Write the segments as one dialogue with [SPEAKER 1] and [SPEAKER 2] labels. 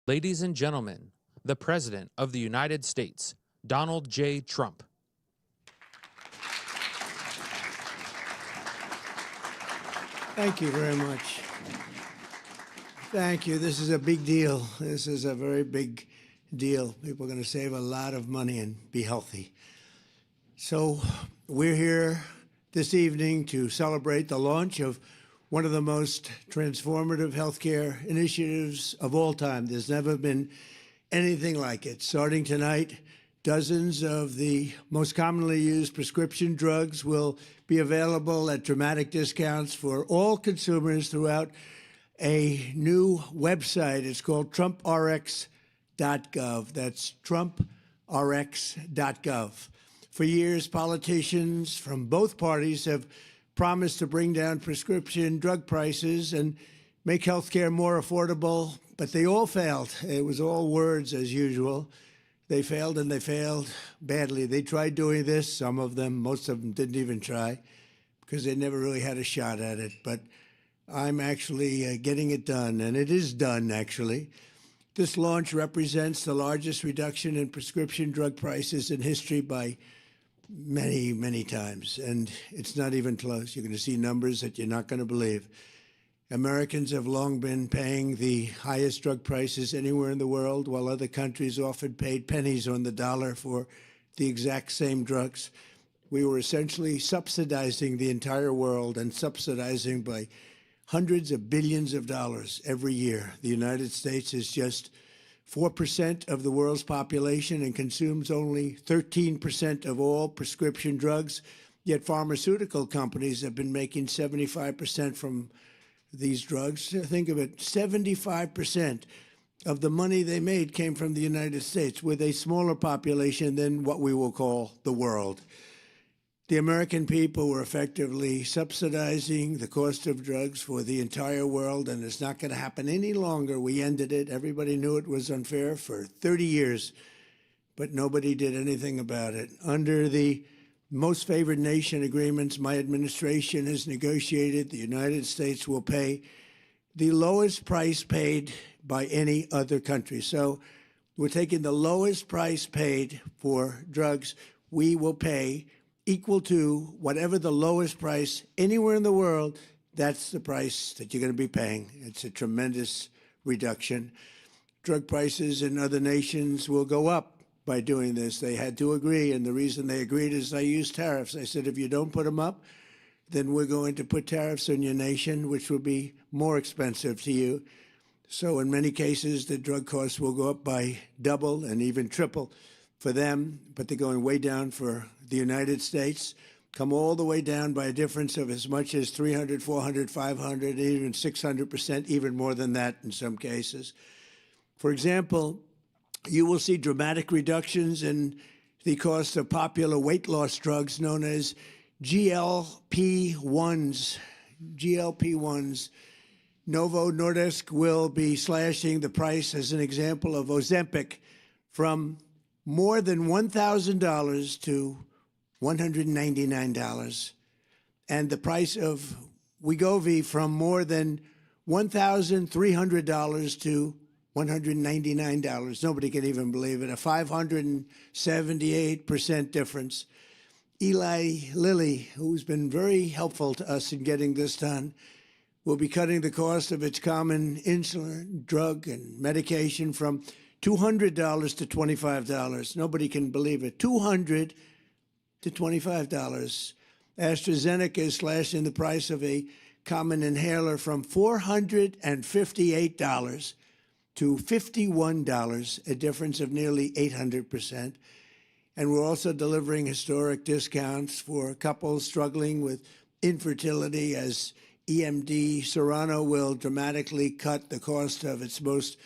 [SPEAKER 1] Ladies and gentlemen, the President of the United States, Donald J. Trump.
[SPEAKER 2] Thank you very much. Thank you. This is a big deal. This is a very big deal. People are going to save a lot of money and be healthy. So we're here this evening to celebrate the launch of one of the most transformative healthcare initiatives of all time. There's never been anything like it. Starting tonight, dozens of the most commonly used prescription drugs will be available at dramatic discounts for all consumers throughout a new website. It's called trumprx.gov. That's trumprx.gov. For years, politicians from both parties have promised to bring down prescription drug prices and make healthcare more affordable, but they all failed. It was all words as usual. They failed, and they failed badly. They tried doing this, some of them, most of them didn't even try, because they never really had a shot at it. But I'm actually getting it done, and it is done, actually. This launch represents the largest reduction in prescription drug prices in history by many, many times, and it's not even close. You're going to see numbers that you're not going to believe. Americans have long been paying the highest drug prices anywhere in the world, while other countries often paid pennies on the dollar for the exact same drugs. We were essentially subsidizing the entire world, and subsidizing by hundreds of billions of dollars every year. The United States is just 4% of the world's population and consumes only 13% of all prescription drugs, yet pharmaceutical companies have been making 75% from these drugs. Think of it, 75% of the money they made came from the United States, with a smaller population than what we will call the world. The American people were effectively subsidizing the cost of drugs for the entire world, and it's not going to happen any longer. We ended it. Everybody knew it was unfair for 30 years, but nobody did anything about it. Under the most favored nation agreements my administration has negotiated, the United States will pay the lowest price paid by any other country. So we're taking the lowest price paid for drugs. We will pay equal to whatever the lowest price anywhere in the world. That's the price that you're going to be paying. It's a tremendous reduction. Drug prices in other nations will go up by doing this. They had to agree, and the reason they agreed is I used tariffs. I said, if you don't put them up, then we're going to put tariffs on your nation, which will be more expensive to you. So in many cases, the drug costs will go up by double and even triple for them, but they're going way down for the United States, come all the way down by a difference of as much as 300, 400, 500, even 600%, even more than that in some cases. For example, you will see dramatic reductions in the cost of popular weight loss drugs known as GLP-1s. GLP-1s. Novo Nordisk will be slashing the price, as an example, of Ozempic from more than $1,000 to $199, and the price of Wegovy from more than $1,300 to $199. Nobody can even believe it. A 578% difference. Eli Lilly, who's been very helpful to us in getting this done, will be cutting the cost of its common insulin, drug, and medication from $200 to $25. Nobody can believe it. $200 to $25. AstraZeneca is slashing the price of a common inhaler from $458 to $51, a difference of nearly 800%. And we're also delivering historic discounts for couples struggling with infertility, as EMD Serrano will dramatically cut the cost of its most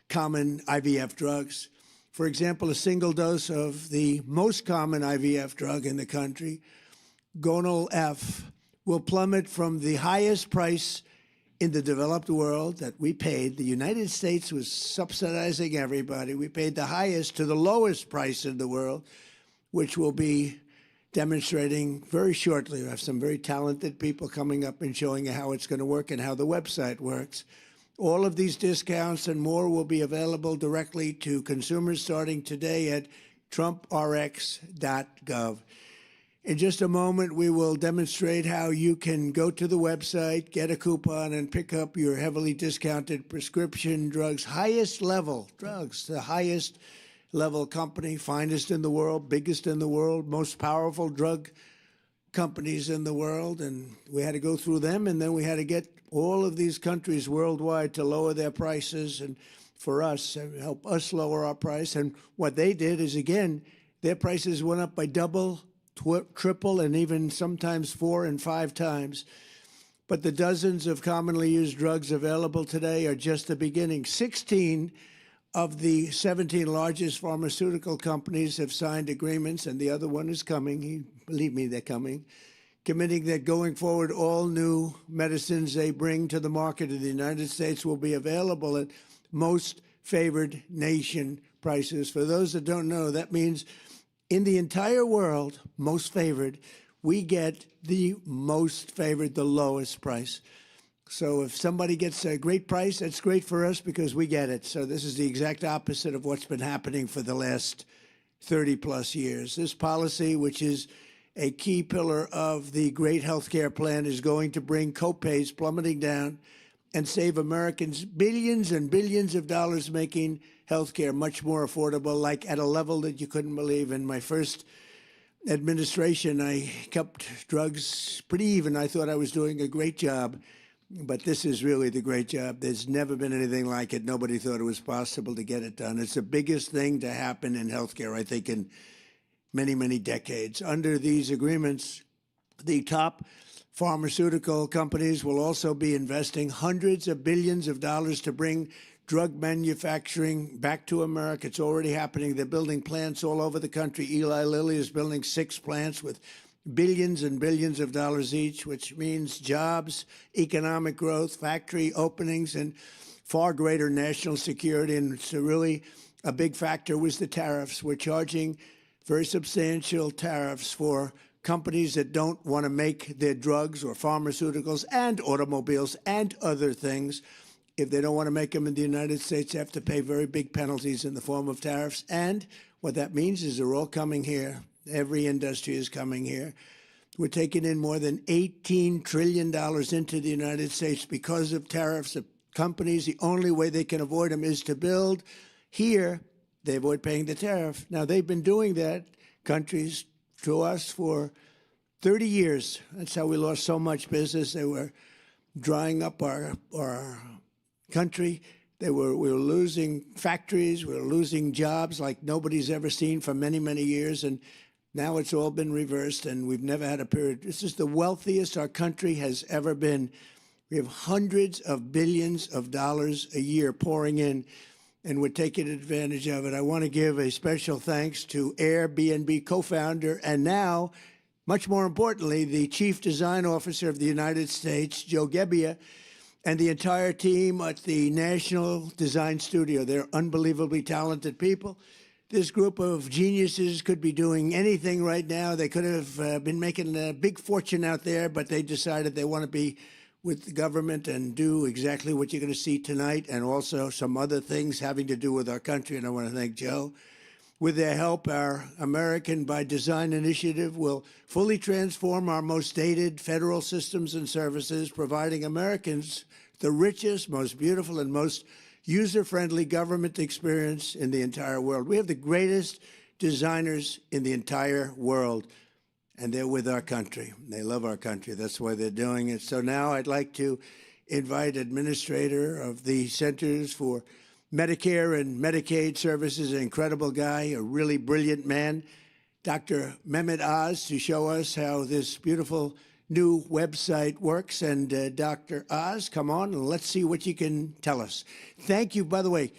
[SPEAKER 2] common IVF drugs. For example, a single dose of the most common IVF drug in the country, Gonal F, will plummet from the highest price in the developed world that we paid. The United States was subsidizing everybody. We paid the highest to the lowest price in the world, which will be demonstrating very shortly. We have some very talented people coming up and showing you how it's going to work and how the website works. All of these discounts and more will be available directly to consumers starting today at trumprx.gov. In just a moment, we will demonstrate how you can go to the website, get a coupon, and pick up your heavily discounted prescription drugs, highest level drugs, the highest level company, finest in the world, biggest in the world, most powerful drug companies in the world. And we had to go through them, and then we had to get all of these countries worldwide to lower their prices and for us, help us lower our price. And what they did is, again, their prices went up by double, triple, and even sometimes 4 and 5 times. But the dozens of commonly used drugs available today are just the beginning. 16 of the 17 largest pharmaceutical companies have signed agreements, and the other one is coming. Believe me, they're coming, committing that going forward, all new medicines they bring to the market in the United States will be available at most favored nation prices. For those that don't know, that means in the entire world, most favored, we get the most favored, the lowest price. So if somebody gets a great price, that's great for us because we get it. So this is the exact opposite of what's been happening for the last 30-plus years. This policy, which is a key pillar of the great health care plan, is going to bring copays plummeting down and save Americans billions and billions of dollars, making health care much more affordable, like at a level that you couldn't believe. In my first administration, I kept drugs pretty even. I thought I was doing a great job, but this is really the great job. There's never been anything like it. Nobody thought it was possible to get it done. It's the biggest thing to happen in healthcare, I think, in many, many decades. Under these agreements, the top pharmaceutical companies will also be investing hundreds of billions of dollars to bring drug manufacturing back to America. It's already happening. They're building plants all over the country. Eli Lilly is building 6 plants with billions and billions of dollars each, which means jobs, economic growth, factory openings, and far greater national security. And it's really a big factor was the tariffs. We're charging very substantial tariffs for companies that don't want to make their drugs or pharmaceuticals and automobiles and other things. If they don't want to make them in the United States, they have to pay very big penalties in the form of tariffs. And what that means is they're all coming here. Every industry is coming here. We're taking in more than $18 trillion into the United States because of tariffs. The companies, the only way they can avoid them is to build here. They avoid paying the tariff. Now, they've been doing that, countries, to us for 30 years. That's how we lost so much business. They were drying up our country. We were losing factories. We were losing jobs like nobody's ever seen for many, many years. And now it's all been reversed, and we've never had a period. This is the wealthiest our country has ever been. We have hundreds of billions of dollars a year pouring in, and we're taking advantage of it. I want to give a special thanks to Airbnb co-founder and now, much more importantly, the Chief Design Officer of the United States, Joe Gebbia, and the entire team at the National Design Studio. They're unbelievably talented people. This group of geniuses could be doing anything right now. They could have been making a big fortune out there, but they decided they want to be with the government and do exactly what you're going to see tonight, and also some other things having to do with our country. And I want to thank Joe. With their help, our American by Design initiative will fully transform our most dated federal systems and services, providing Americans the richest, most beautiful, and most user-friendly government experience in the entire world. We have the greatest designers in the entire world, and they're with our country. They love our country. That's why they're doing it. So now I'd like to invite Administrator of the Centers for Medicare and Medicaid Services, an incredible guy, a really brilliant man, Dr. Mehmet Oz, to show us how this beautiful new website works. And Dr. Oz, come on, and let's see what you can tell us. Thank you, by the way,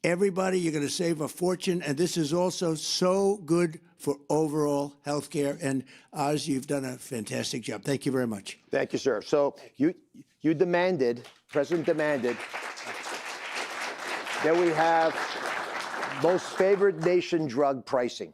[SPEAKER 2] everybody. You're going to save a fortune, and this is also so good for overall health care. And Oz, you've done a fantastic job. Thank you very much.
[SPEAKER 3] Thank you, sir. So you demanded, President demanded, that we have most favored nation drug pricing,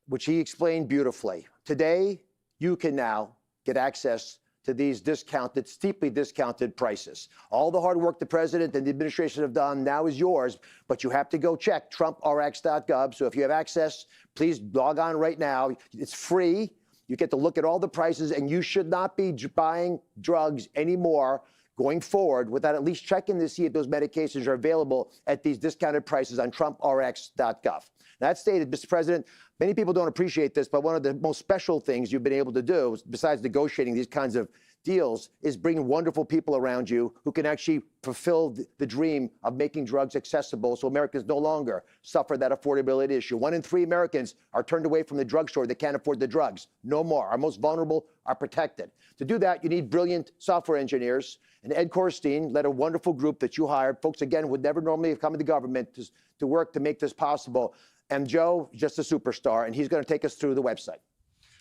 [SPEAKER 3] which he explained beautifully. Today, you can now get access to these discounted, steeply discounted prices. All the hard work the president and the administration have done now is yours, but you have to go check trumprx.gov. So if you have access, please log on right now. It's free. You get to look at all the prices, and you should not be buying drugs anymore going forward without at least checking to see if those medications are available at these discounted prices on trumprx.gov. That stated, Mr. President, many people don't appreciate this, but one of the most special things you've been able to do, besides negotiating these kinds of deals, is bringing wonderful people around you who can actually fulfill the dream of making drugs accessible so Americans no longer suffer that affordability issue. 1 in 3 Americans are turned away from the drugstore. They can't afford the drugs. No more. Our most vulnerable are protected. To do that, you need brilliant software engineers. And Ed Korstein led a wonderful group that you hired. Folks, again, would never normally have come into government to work to make this possible. And Joe, just a superstar, and he's going to take us through the website.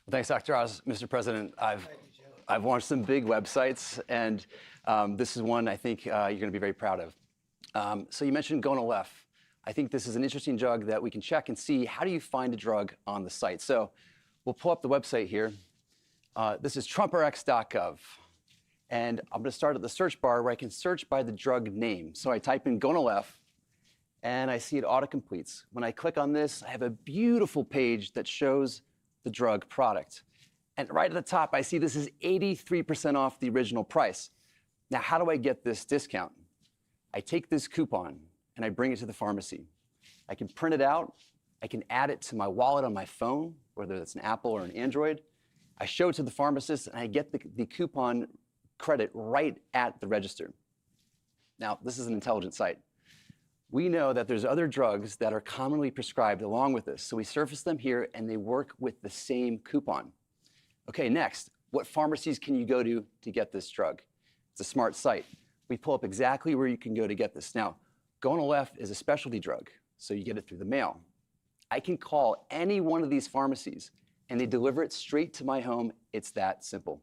[SPEAKER 4] Well, thanks, Dr. Oz. Mr. President, I've launched some big websites, and this is one I think you're going to be very proud of. So you mentioned Gonal-F. I think this is an interesting drug that we can check and see how do you find a drug on the site. So we'll pull up the website here. This is trumprx.gov. And I'm going to start at the search bar where I can search by the drug name. So I type in Gonal-F, and I see it auto-completes. When I click on this, I have a beautiful page that shows the drug product. And right at the top, I see this is 83% off the original price. Now, how do I get this discount? I take this coupon and I bring it to the pharmacy. I can print it out. I can add it to my wallet on my phone, whether it's an Apple or an Android. I show it to the pharmacist, and I get the coupon credit right at the register. Now, this is an intelligent site. We know that there's other drugs that are commonly prescribed along with this, so we surface them here, and they work with the same coupon. Okay, next, what pharmacies can you go to get this drug? It's a smart site. We pull up exactly where you can go to get this. Now, Gonal-F is a specialty drug, so you get it through the mail. I can call any one of these pharmacies, and they deliver it straight to my home. It's that simple.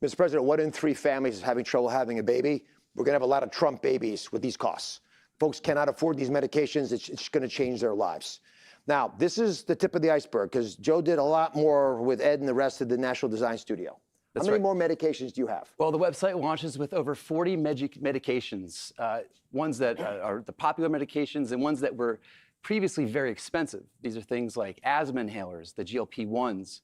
[SPEAKER 3] Mr. President, 1 in 3 families is having trouble having a baby. We're going to have a lot of Trump babies with these costs. Folks cannot afford these medications. It's going to change their lives. Now, this is the tip of the iceberg, because Joe did a lot more with Ed and the rest of the National Design Studio.
[SPEAKER 4] That's
[SPEAKER 3] How many
[SPEAKER 4] right.
[SPEAKER 3] more medications do you have?
[SPEAKER 4] Well, the website launches with over 40 medications, ones that are the popular medications and ones that were previously very expensive. These are things like asthma inhalers, the GLP-1s.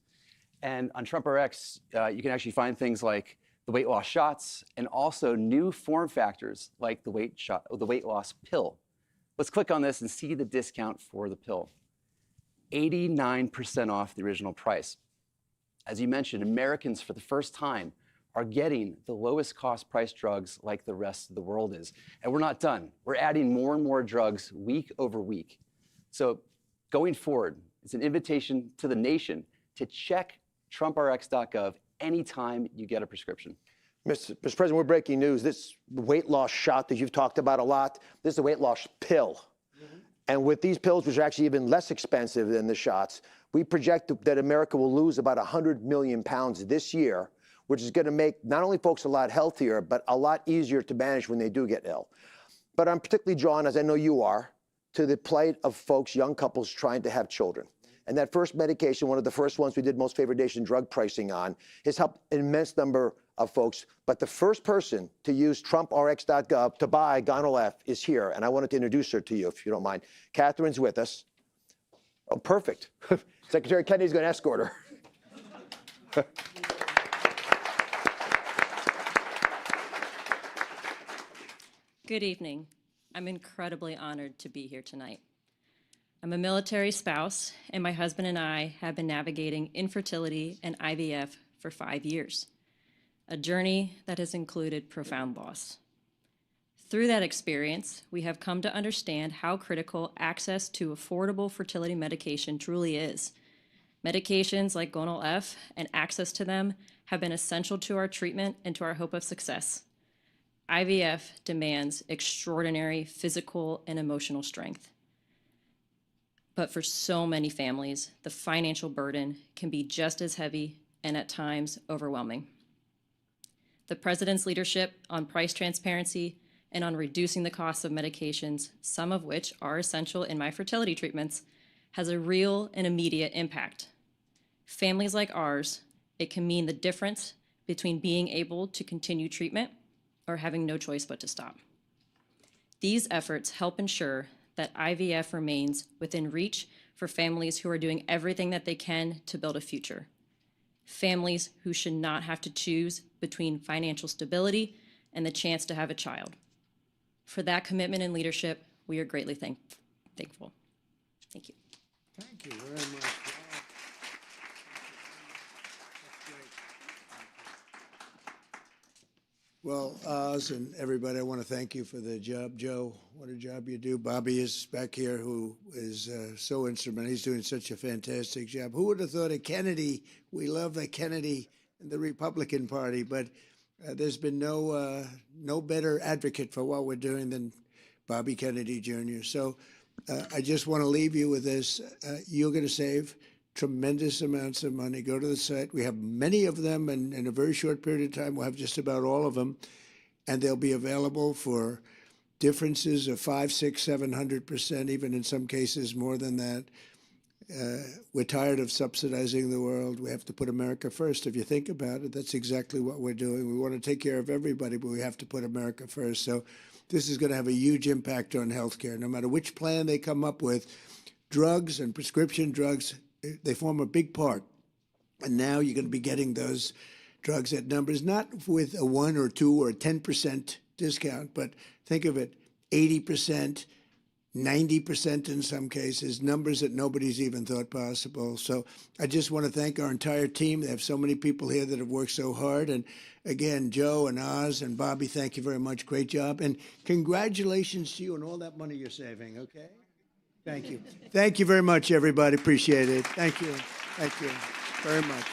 [SPEAKER 4] And on TrumpRx, you can actually find things like the weight loss shots, and also new form factors like the weight loss pill. Let's click on this and see the discount for the pill. 89% off the original price. As you mentioned, Americans for the first time are getting the lowest cost price drugs like the rest of the world is. And we're not done. We're adding more and more drugs week over week. So going forward, it's an invitation to the nation to check trumprx.gov anytime you get a prescription.
[SPEAKER 3] Mr. President, we're breaking news. This weight loss shot that you've talked about a lot, this is a weight loss pill. And with these pills, which are actually even less expensive than the shots, we project that America will lose about 100 million pounds this year, which is going to make not only folks a lot healthier, but a lot easier to manage when they do get ill. But I'm particularly drawn, as I know you are, to the plight of folks, young couples trying to have children. And that first medication, one of the first ones we did most favored nation drug pricing on, has helped an immense number of folks. But the first person to use trumprx.gov to buy Gonal-F is here. And I wanted to introduce her to you, if you don't mind. Catherine's with us. Oh, perfect. Secretary Kennedy's going to escort her.
[SPEAKER 5] Good evening. I'm incredibly honored to be here tonight. I'm a military spouse, and my husband and I have been navigating infertility and IVF for 5 years, a journey that has included profound loss. Through that experience, we have come to understand how critical access to affordable fertility medication truly is. Medications like Gonal-F and access to them have been essential to our treatment and to our hope of success. IVF demands extraordinary physical and emotional strength. But for so many families, the financial burden can be just as heavy and at times overwhelming. The President's leadership on price transparency and on reducing the costs of medications, some of which are essential in my fertility treatments, has a real and immediate impact. Families like ours, it can mean the difference between being able to continue treatment or having no choice but to stop. These efforts help ensure that IVF remains within reach for families who are doing everything that they can to build a future. Families who should not have to choose between financial stability and the chance to have a child. For that commitment and leadership, we are greatly thankful. Thank you.
[SPEAKER 2] Thank you very much. Well, Oz and everybody, I want to thank you for the job. Joe, what a job you do. Bobby is back here, who is so instrumental. He's doing such a fantastic job. Who would have thought of Kennedy? We love the Kennedy and the Republican Party, but there's been no better advocate for what we're doing than Bobby Kennedy Jr. So I just want to leave you with this. You're going to save tremendous amounts of money. Go to the site. We have many of them, and in a very short period of time, we'll have just about all of them, and they'll be available for differences of 500, 600, 700%, even in some cases more than that. We're tired of subsidizing the world. We have to put America first. If you think about it, that's exactly what we're doing. We want to take care of everybody, but we have to put America first. So this is going to have a huge impact on healthcare. No matter which plan they come up with, drugs and prescription drugs, they form a big part. And now you're going to be getting those drugs at numbers, not with a 1 or 2 or 10% discount, but think of it, 80%, 90% in some cases, numbers that nobody's even thought possible. So I just want to thank our entire team. They have so many people here that have worked so hard. And again, Joe and Oz and Bobby, thank you very much. Great job. And congratulations to you on all that money you're saving, okay? Thank you. Thank you very much, everybody. Appreciate it. Thank you. Thank you very much.